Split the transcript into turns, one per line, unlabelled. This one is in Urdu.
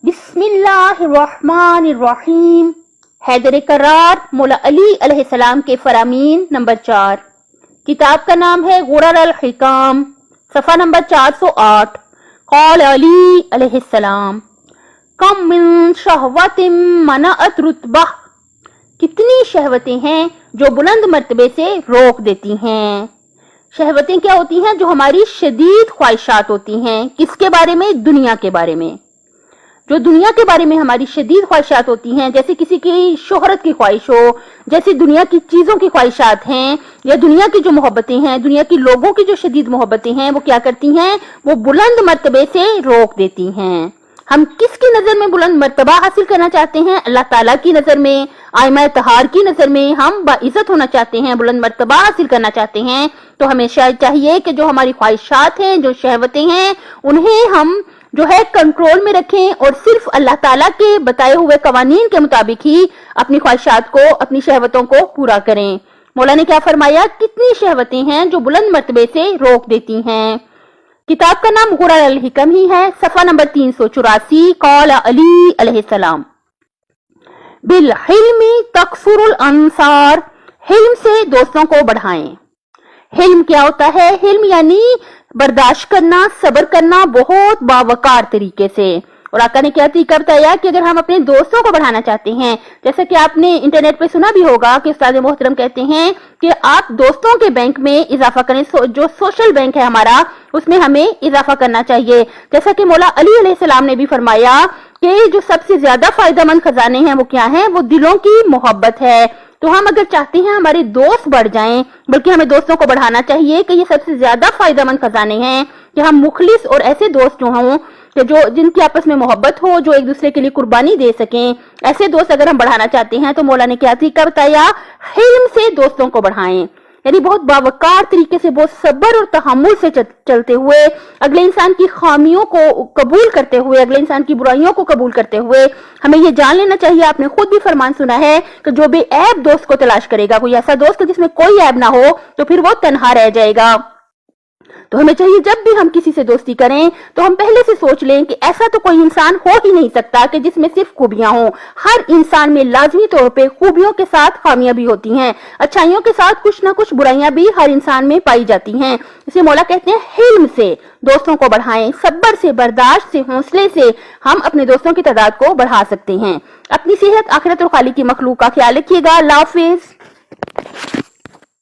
بسم اللہ الرحمن الرحیم. حیدر کرار مولا علی علیہ السلام کے فرامین نمبر 4. کتاب کا نام ہے غرر الحکام، صفحہ نمبر 408. قال علی علیہ السلام: کم من شہوت منعت رتبہ، کتنی شہوتیں ہیں جو بلند مرتبے سے روک دیتی ہیں. شہوتیں کیا ہوتی ہیں؟ جو ہماری شدید خواہشات ہوتی ہیں. کس کے بارے میں؟ دنیا کے بارے میں. جو دنیا کے بارے میں ہماری شدید خواہشات ہوتی ہیں، جیسے کسی کی شہرت کی خواہش ہو، جیسے دنیا کی چیزوں کی خواہشات ہیں، یا دنیا کی جو محبتیں ہیں، دنیا کی لوگوں کی جو شدید محبتیں ہیں، وہ کیا کرتی ہیں؟ وہ بلند مرتبے سے روک دیتی ہیں. ہم کس کی نظر میں بلند مرتبہ حاصل کرنا چاہتے ہیں؟ اللہ تعالیٰ کی نظر میں، ائمہ طہار کی نظر میں ہم باعزت ہونا چاہتے ہیں، بلند مرتبہ حاصل کرنا چاہتے ہیں. تو ہمیں چاہیے کہ جو ہماری خواہشات ہیں، جو شہوتیں ہیں، انہیں ہم جو ہے کنٹرول میں رکھیں اور صرف اللہ تعالیٰ کے بتائے ہوئے قوانین کے مطابق ہی اپنی خواہشات کو، اپنی شہوتوں کو پورا کریں. مولا نے کیا فرمایا؟ کتنی شہوتیں ہیں جو بلند مرتبے سے روک دیتی ہیں. کتاب کا نام غرر الحکم ہی ہے، صفحہ نمبر 384. قال علی علیہ السلام: بالحلم تکثر الانصار، حلم سے دوستوں کو بڑھائیں. حلم کیا ہوتا ہے؟ حلم یعنی برداشت کرنا، صبر کرنا بہت باوقار طریقے سے. اور آقا نے کیا طریقہ بتایا کہ اگر ہم اپنے دوستوں کو بڑھانا چاہتے ہیں، جیسا کہ آپ نے انٹرنیٹ پہ سنا بھی ہوگا کہ استاد محترم کہتے ہیں کہ آپ دوستوں کے بینک میں اضافہ کریں. جو سوشل بینک ہے ہمارا، اس میں ہمیں اضافہ کرنا چاہیے. جیسا کہ مولا علی علیہ السلام نے بھی فرمایا کہ جو سب سے زیادہ فائدہ مند خزانے ہیں وہ کیا ہیں؟ وہ دلوں کی محبت ہے. تو ہم اگر چاہتے ہیں ہمارے دوست بڑھ جائیں، بلکہ ہمیں دوستوں کو بڑھانا چاہیے کہ یہ سب سے زیادہ فائدہ مند خزانے ہیں کہ ہم مخلص اور ایسے دوست جو ہوں کہ جن کی آپس میں محبت ہو، جو ایک دوسرے کے لیے قربانی دے سکیں. ایسے دوست اگر ہم بڑھانا چاہتے ہیں تو مولا نے کیا طریقہ بتایا؟ حلم سے دوستوں کو بڑھائیں. یعنی بہت باوقار طریقے سے، بہت صبر اور تحمل سے چلتے ہوئے، اگلے انسان کی خامیوں کو قبول کرتے ہوئے، اگلے انسان کی برائیوں کو قبول کرتے ہوئے ہمیں یہ جان لینا چاہیے. آپ نے خود بھی فرمان سنا ہے کہ جو بے عیب دوست کو تلاش کرے گا، کوئی ایسا دوست جس میں کوئی عیب نہ ہو، تو پھر وہ تنہا رہ جائے گا. تو ہمیں چاہیے جب بھی ہم کسی سے دوستی کریں تو ہم پہلے سے سوچ لیں کہ ایسا تو کوئی انسان ہو ہی نہیں سکتا کہ جس میں صرف خوبیاں ہوں. ہر انسان میں لازمی طور پہ خوبیوں کے ساتھ خامیاں بھی ہوتی ہیں، اچھائیوں کے ساتھ کچھ نہ کچھ برائیاں بھی ہر انسان میں پائی جاتی ہیں. اسے مولا کہتے ہیں حلم سے دوستوں کو بڑھائیں. صبر سے، برداشت سے، حوصلے سے ہم اپنے دوستوں کی تعداد کو بڑھا سکتے ہیں. اپنی صحت، آخرت اور خالق کی مخلوق کا خیال رکھیے گا. اللہ حافظ.